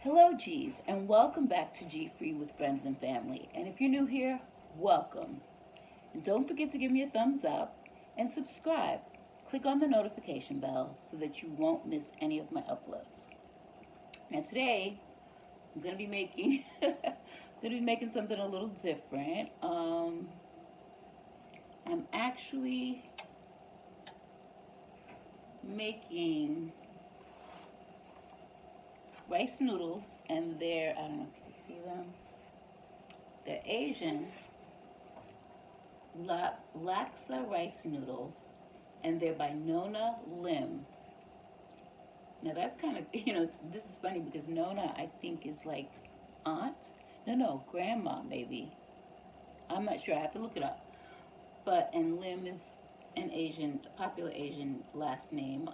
Hello, G's, and welcome back to G Free with Friends and Family. And if you're new here, welcome. And don't forget to give me a thumbs up and subscribe. Click on the notification bell so that you won't miss any of my uploads. Now today, I'm gonna be making something a little different. I'm actually making rice noodles, and they're, I don't know if you can see them, they're Asian Laksa rice noodles, and they're by Nona Lim. Now that's kind of, this is funny because Nona, I think, is like aunt. No, grandma maybe. I'm not sure. I have to look it up. And Lim is an popular Asian last name.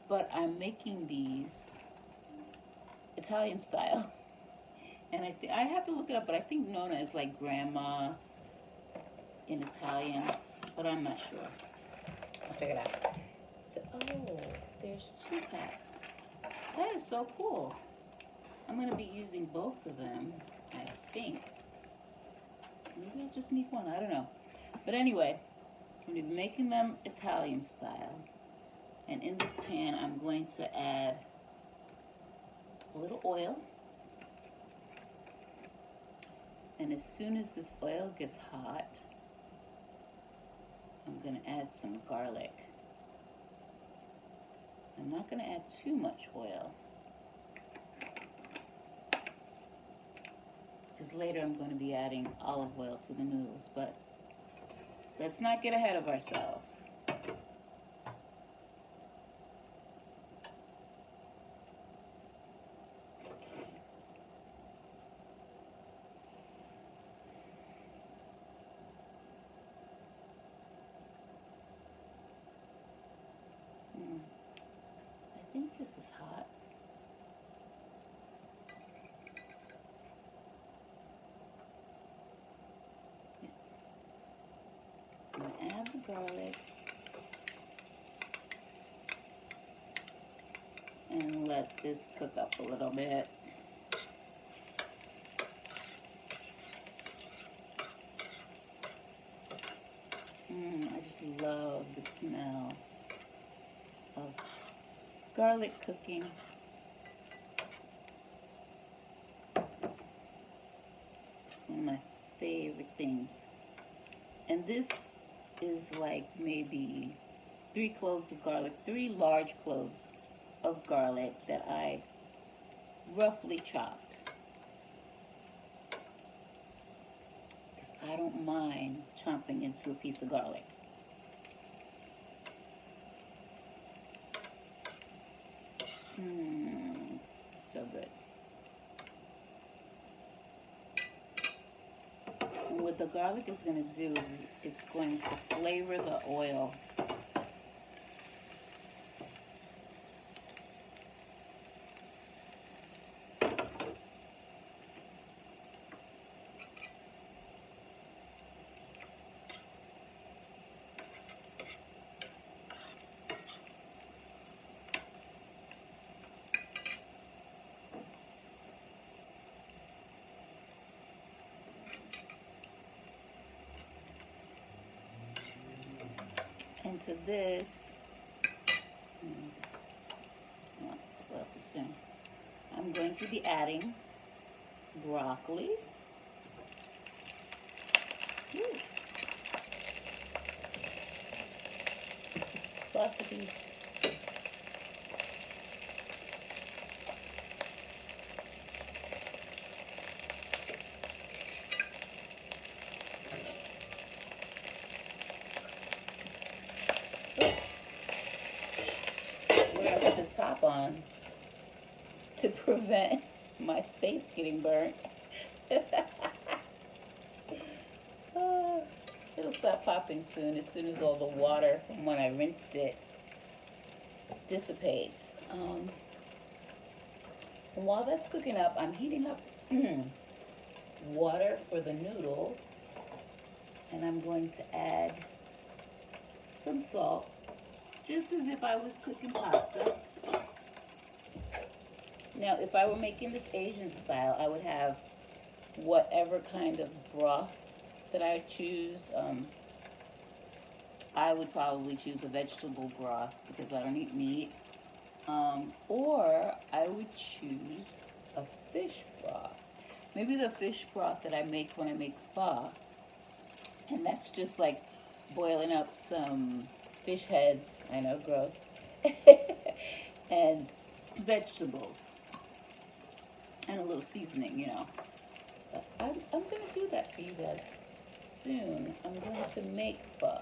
But I'm making these Italian style, and I have to look it up. But I think Nona is like grandma in Italian, but I'm not sure. I'll figure it out. So, there's 2 packs. That is so cool. I'm going to be using both of them, I think. Maybe I'll just need one, I don't know. But anyway, I'm going to be making them Italian style. And in this pan, I'm going to add a little oil. And as soon as this oil gets hot, I'm going to add some garlic. I'm not going to add too much oil, because later I'm going to be adding olive oil to the noodles, but let's not get ahead of ourselves. I think this is hot. I'm going to add the garlic and let this cook up a little bit. I just love the smell of garlic cooking. It's one of my favorite things. And this is like maybe 3 cloves of garlic, 3 large cloves of garlic that I roughly chopped. Because I don't mind chomping into a piece of garlic. So good. And what the garlic is going to do is it's going to flavor the oil. Into this, I'm going to be adding broccoli. Recipes. We're going to put this top on to prevent my face getting burnt. It'll stop popping as soon as all the water from when I rinsed it dissipates. And while that's cooking up, I'm heating up water for the noodles, and I'm going to add some salt, just as if I was cooking pasta. Now, if I were making this Asian style, I would have whatever kind of broth that I choose. I would probably choose a vegetable broth because I don't eat meat. Or I would choose a fish broth. Maybe the fish broth that I make when I make pho, and that's just like boiling up some fish heads. I know, gross. And vegetables and a little seasoning, you know. But I'm going to do that for you guys soon. I'm going to make pho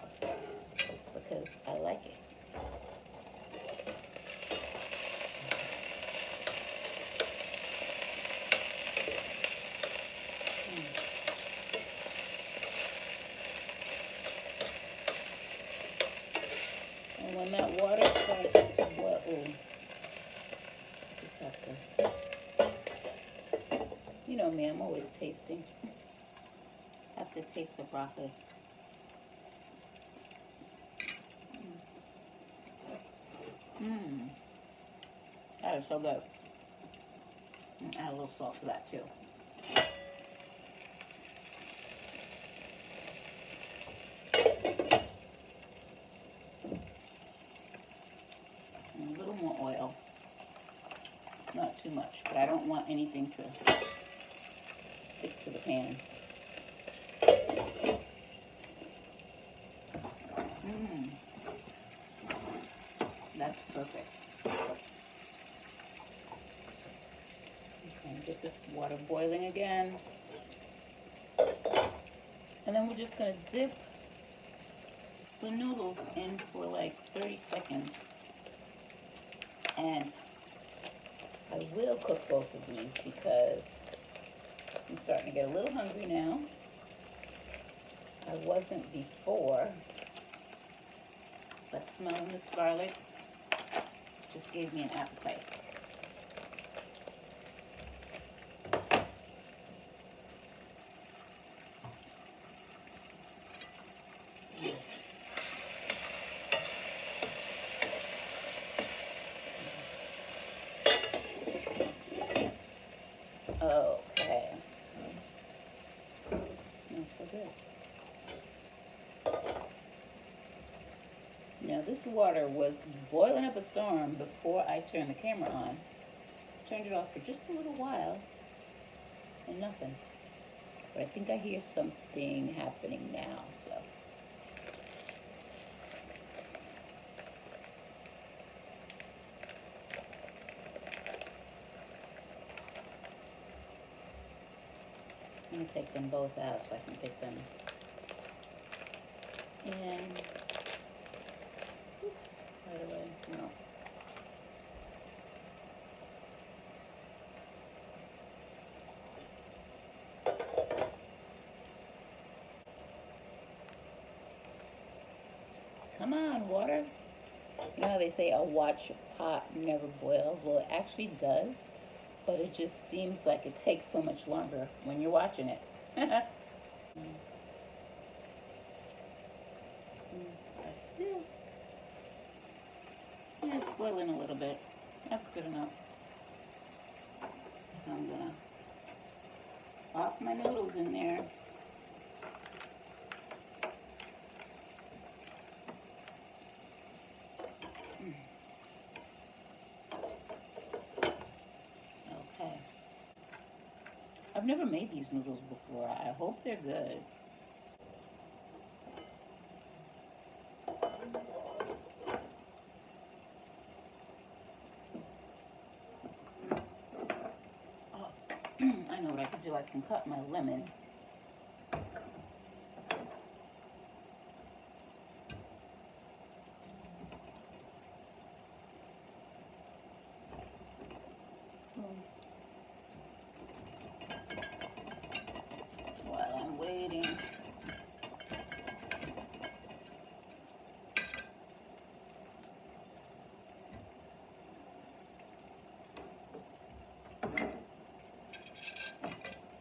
because I like it. And when that water starts to boil, just have to, you know me, I'm always tasting. Have to taste the broccoli. Mmm, that is so good. And add a little salt to that too. And a little more oil. Not too much, but I don't want anything to stick to the pan. Mmm, that's perfect. Okay, get this water boiling again. And then we're just going to dip the noodles in for like 30 seconds. And I will cook both of these because I'm starting to get a little hungry now. I wasn't before, but smelling this garlic just gave me an appetite. Okay. Smells so good. Now this water was boiling up a storm before I turned the camera on. Turned it off for just a little while and nothing. But I think I hear something happening now, so. I'm going to take them both out so I can pick them. And, oops, right away, no. Come on, water. You know how they say a watch pot never boils? Well, it actually does, but it just seems like it takes so much longer when you're watching it. Yeah, it's boiling a little bit. That's good enough. So I'm gonna pop my noodles in there. Okay. I've never made these noodles before. I hope they're good. Oh, I know what I could do. I can cut my lemon. While I'm waiting.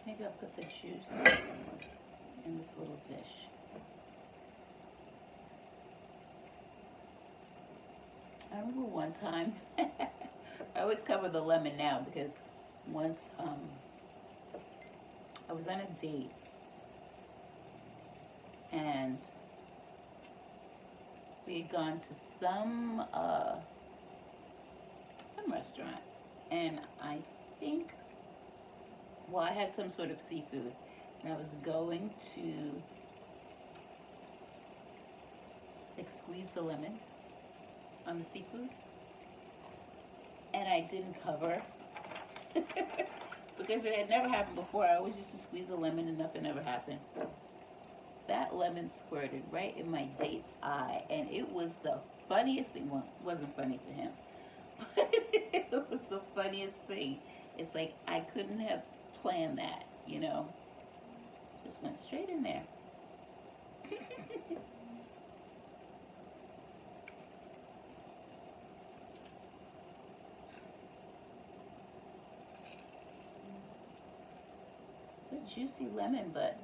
Maybe I'll put the juice in this little dish. I remember one time I always cover the lemon now because once I was on a date and we had gone to some restaurant, and I think, well, I had some sort of seafood, and I was going to like squeeze the lemon on the seafood, and I didn't cover because it had never happened before. I always used to squeeze a lemon and nothing ever happened. That lemon squirted right in my date's eye, and it was the funniest thing. Well, it wasn't funny to him, but it was the funniest thing. It's like I couldn't have planned that, you know. Just went straight in there. It's a juicy lemon, but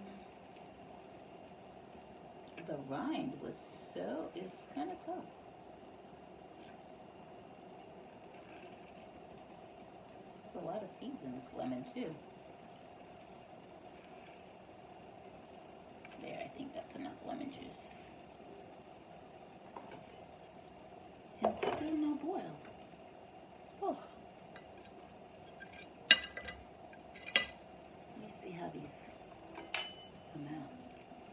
the rind is kind of tough. There's a lot of seeds in this lemon too. There, I think that's enough lemon juice. And still no boil. Oh. Let me see how these come out.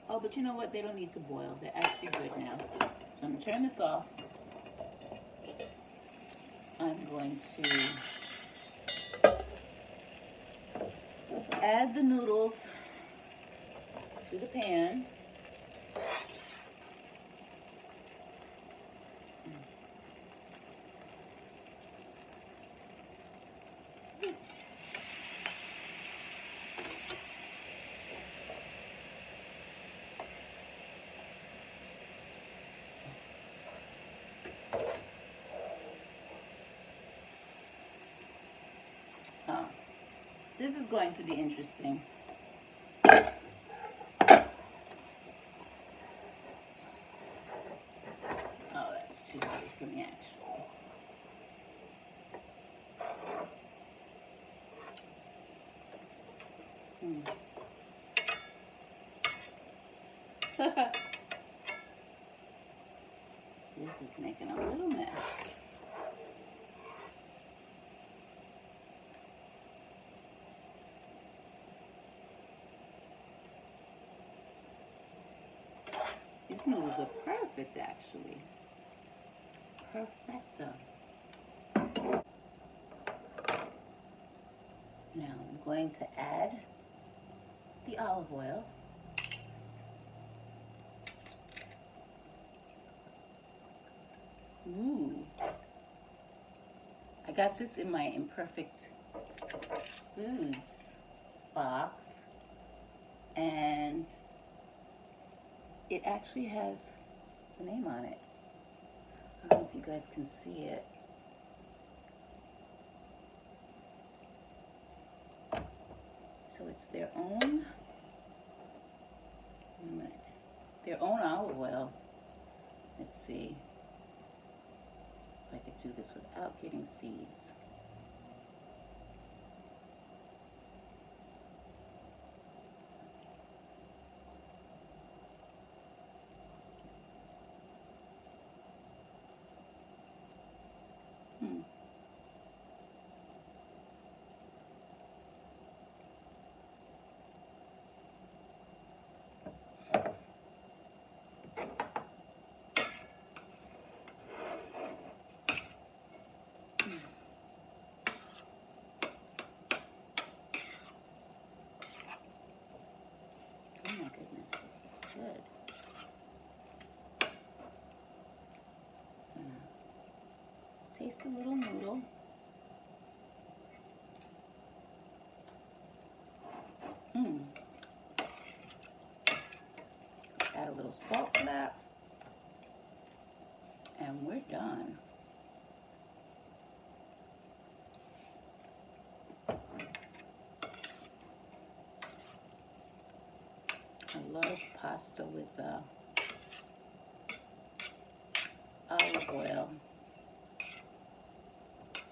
Oh, but you know what? They don't need to boil. They're actually good now. So I'm going to turn this off. I'm going to add the noodles to the pan. This is going to be interesting. Oh, that's too heavy for me, actually. This is making a little mess. These noodles are perfect, actually. Perfecto. Now I'm going to add the olive oil. Ooh. I got this in my Imperfect Foods box, and it actually has the name on it. I don't know if you guys can see it. So it's their own olive oil. Let's see if I could do this without getting seeds. Oh my goodness, this is good. Taste a little noodle. Add a little salt to that. And we're done. I love pasta with olive oil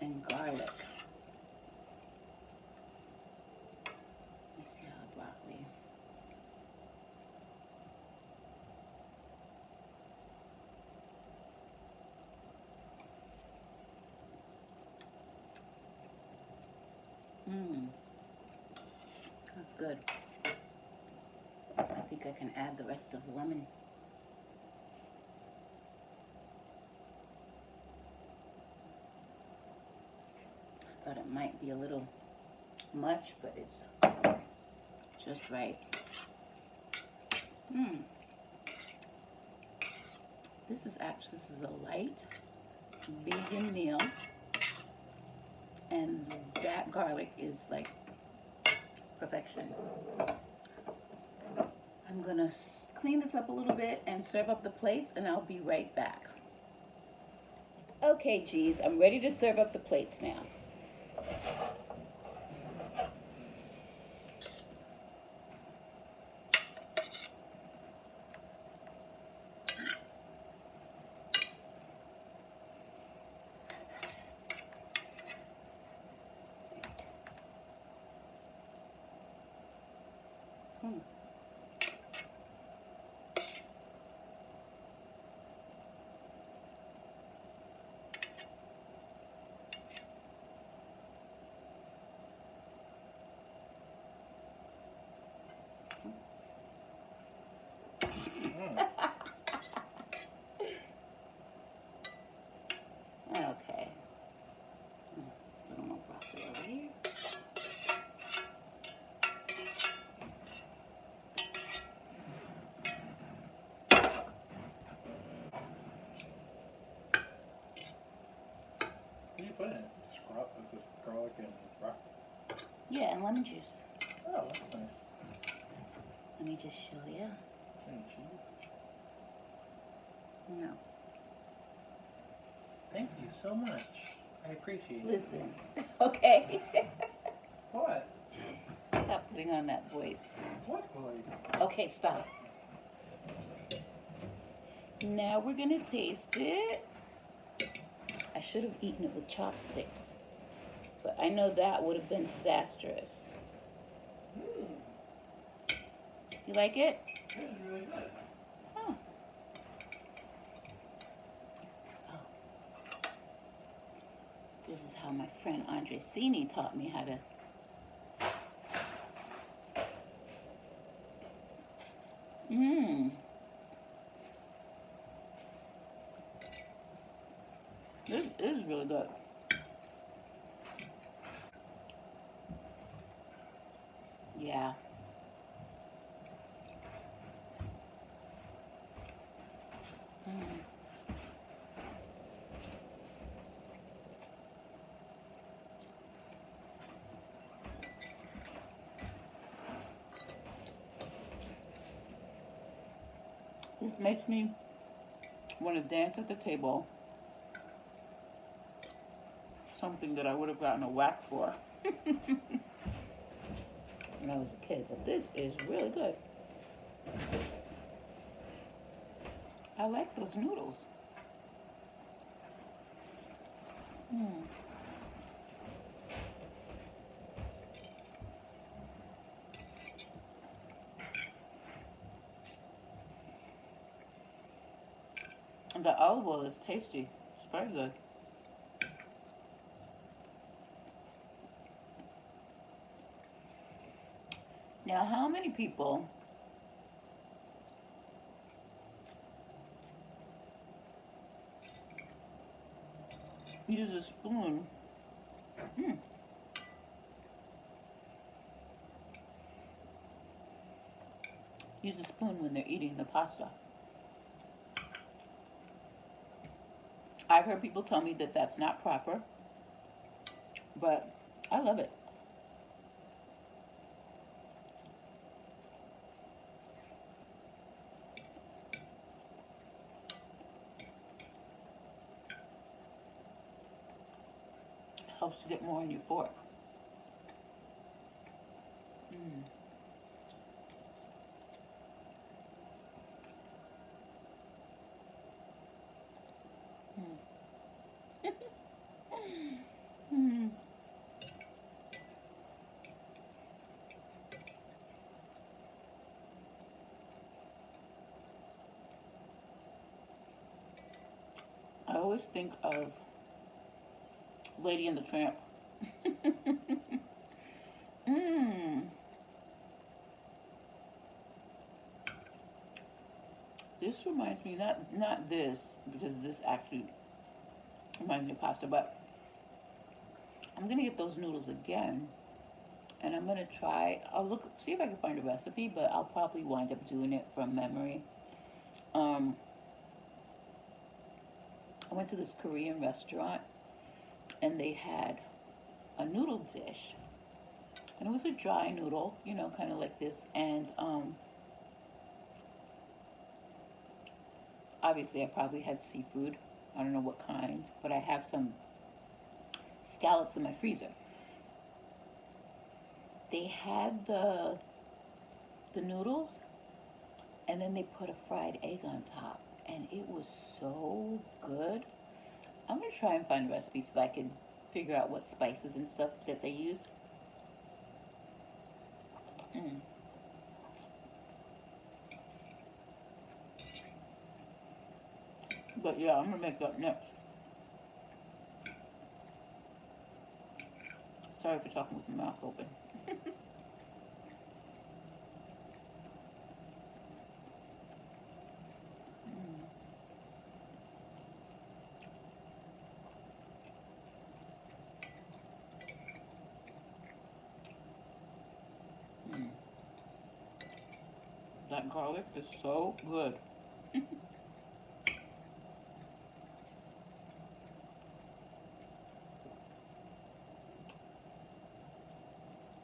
and and garlic. Let's see how broccoli. That's good. I think I can add the rest of the lemon. Thought it might be a little much, but it's just right. This is a light vegan meal, and that garlic is like perfection. I'm gonna clean this up a little bit and serve up the plates, and I'll be right back. Okay, geez, I'm ready to serve up the plates now. Okay. A little more broccoli over here. What do you put in it? Just garlic and broccoli? Yeah, and lemon juice. Oh, that's nice. Let me just show you. And cheese. No. Thank you so much. I appreciate it. Listen, okay? What? Stop putting on that voice. What voice? Okay, stop. Now we're gonna taste it. I should have eaten it with chopsticks, but I know that would have been disastrous. You like it? Yeah, it's really good. Huh. Oh. This is how my friend Andre Cini taught me how to. This is really good. Yeah. This makes me want to dance at the table. Something that I would have gotten a whack for when I was a kid. But this is really good. I like those noodles. And the olive oil is tasty. It's very good. Now, how many people use a spoon? Use a spoon when they're eating the pasta. I've heard people tell me that that's not proper, but I love it. Helps to get more on your fork. always think of Lady and the Tramp. Mmm. This reminds me, not this, because this actually reminds me of pasta, but I'm gonna get those noodles again, and I'm gonna try. See if I can find a recipe, but I'll probably wind up doing it from memory. I went to this Korean restaurant, and they had a noodle dish, and it was a dry noodle, you know, kind of like this, and obviously I probably had seafood. I don't know what kind, but I have some scallops in my freezer. They had the noodles, and then they put a fried egg on top, and it was so good. I'm gonna try and find a recipe so I can figure out what spices and stuff that they used. Mm. But yeah, I'm gonna make that next. Sorry for talking with my mouth open. Mm. That garlic is so good.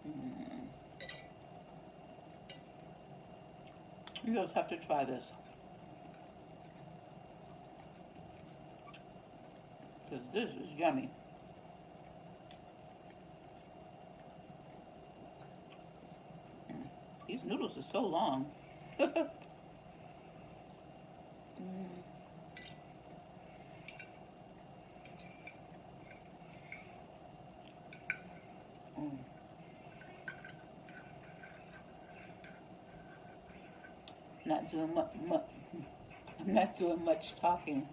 Mm. You guys have to try this, because this is yummy. Mm. These noodles are so long. Mm. Mm. Not doing much. I'm not doing much talking.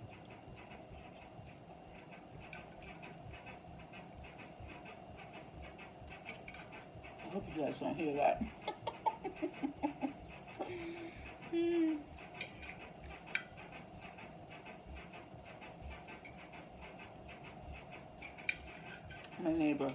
I hope you guys don't hear that. Mm. My neighbor.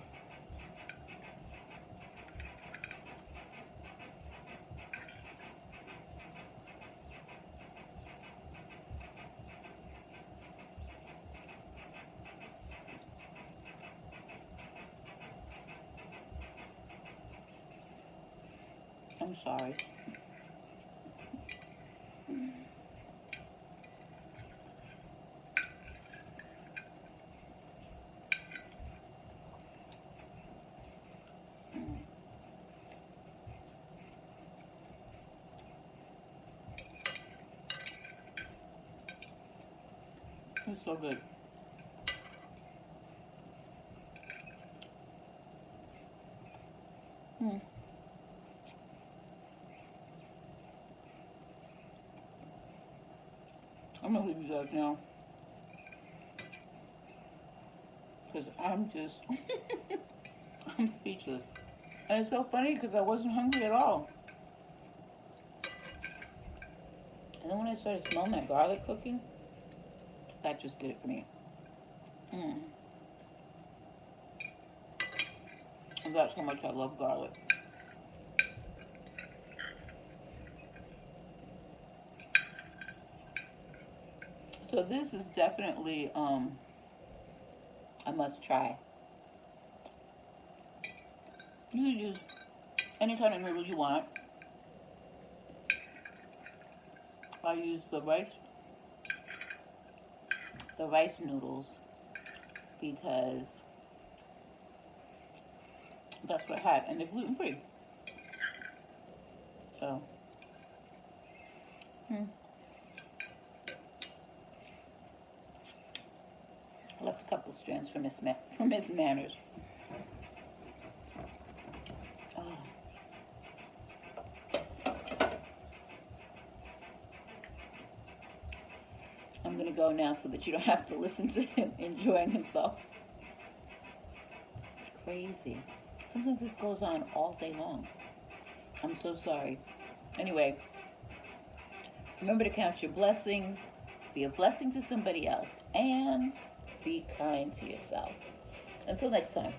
I'm sorry. Mm. It's so good. Mm. I'm gonna leave you guys now, because I'm just, I'm speechless. And it's so funny because I wasn't hungry at all. And then when I started smelling that garlic cooking, that just did it for me. Mm. And that's how much I love garlic. So this is definitely a must try. You can use any kind of noodle you want. I use the rice noodles, because that's what I had, and they're gluten free. So, I left a couple strands for Miss Manners. Oh. I'm I'm gonna go now so that you don't have to listen to him enjoying himself. It's crazy. Sometimes this goes on all day long. I'm so sorry. Anyway, remember to count your blessings, be a blessing to somebody else, and be kind to yourself. Until next time.